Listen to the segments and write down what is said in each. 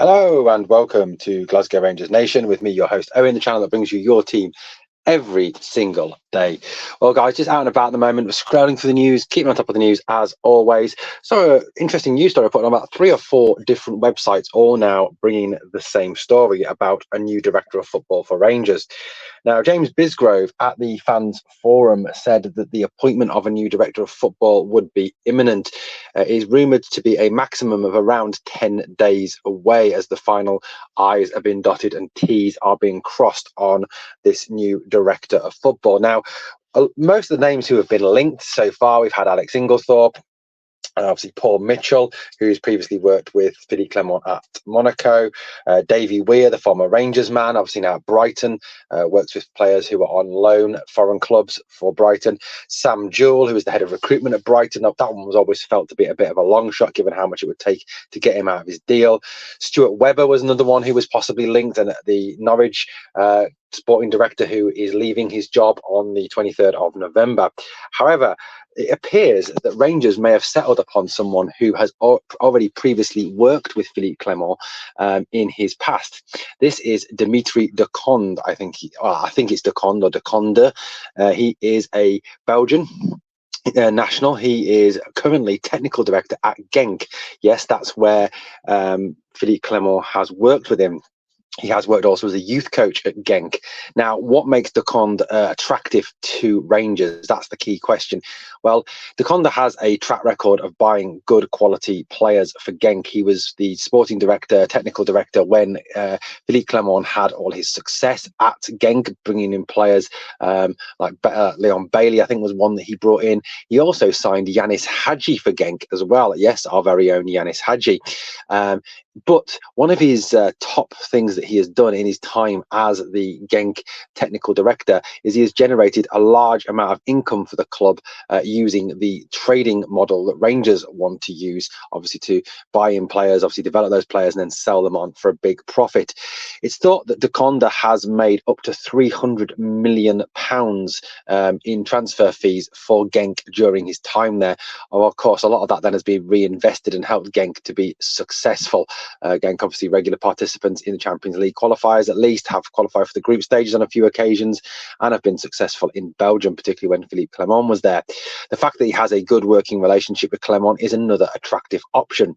Hello and welcome to Glasgow Rangers Nation with me, your host Owen, the channel that brings you your team every single day. Well, guys, just out and about at the moment, we're scrolling through the news, keeping on top of the news as always. So, interesting news story put on about 3 or 4 different websites, all now bringing the same story about a new director of football for Rangers. Now, James Bisgrove at the Fans Forum said that the appointment of a new director of football would be imminent. Is rumoured to be a maximum of around 10 days away as the final I's are being dotted and T's are being crossed on this new director of football. Now, most of the names who have been linked so far, we've had Alex Inglethorpe, and obviously Paul Mitchell, who's previously worked with Philippe Clement at Monaco. Davy Weir, the former Rangers man, obviously now at Brighton, works with players who are on loan at foreign clubs for Brighton. Sam Jewell, who was the head of recruitment at Brighton. That one was always felt to be a bit of a long shot, given how much it would take to get him out of his deal. Stuart Webber was another one who was possibly linked, and the Norwich sporting director who is leaving his job on the 23rd of November. However, it appears that Rangers may have settled upon someone who has already previously worked with Philippe Clement in his past. This is Dimitri de Conde. I think it's de Conde or de Conde. He is a Belgian national. He is currently technical director at Genk. Yes, that's where Philippe Clement has worked with him. He has worked also as a youth coach at Genk. Now, what makes de Conde attractive to Rangers? That's the key question. Well, de Conde has a track record of buying good quality players for Genk. He was the sporting director, technical director when Philippe Clement had all his success at Genk, bringing in players like Leon Bailey, I think was one that he brought in. He also signed Yanis Hadji for Genk as well. Yes, our very own Yanis Hadji. But one of his top things that he has done in his time as the Genk technical director is he has generated a large amount of income for the club using the trading model that Rangers want to use, obviously to buy in players, obviously develop those players and then sell them on for a big profit. It's thought that de Conde has made up to £300 million in transfer fees for Genk during his time there. Oh, of course, a lot of that then has been reinvested and helped Genk to be successful. Genk, obviously regular participants in the Champions League qualifiers, at least have qualified for the group stages on a few occasions and have been successful in Belgium, particularly when Philippe Clement was there. The fact that he has a good working relationship with Clement is another attractive option.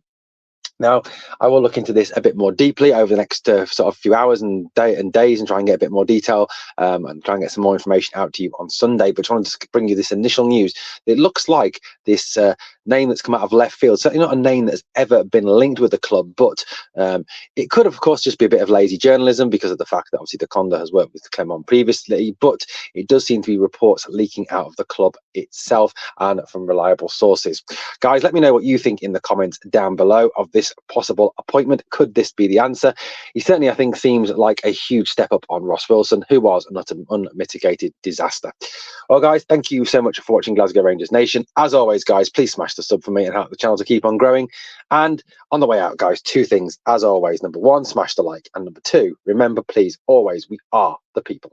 Now, I will look into this a bit more deeply over the next sort of few hours and days and try and get a bit more detail and try and get some more information out to you on Sunday. But I wanted to bring you this initial news. It looks like this name that's come out of left field, certainly not a name that's ever been linked with the club, but it could, of course, just be a bit of lazy journalism because of the fact that obviously de Conde has worked with Clement previously, but it does seem to be reports leaking out of the club itself and from reliable sources. Guys, let me know what you think in the comments down below of this possible appointment. Could this be the answer? He certainly, I think, seems like a huge step up on Ross Wilson, who was an unmitigated disaster. Well, guys, thank you so much for watching Glasgow Rangers Nation. As always, guys, please smash the sub for me and help the channel to keep on growing. And on the way out, guys, 2 things, as always. Number 1, smash the like. And number 2, remember, please, always, we are the people.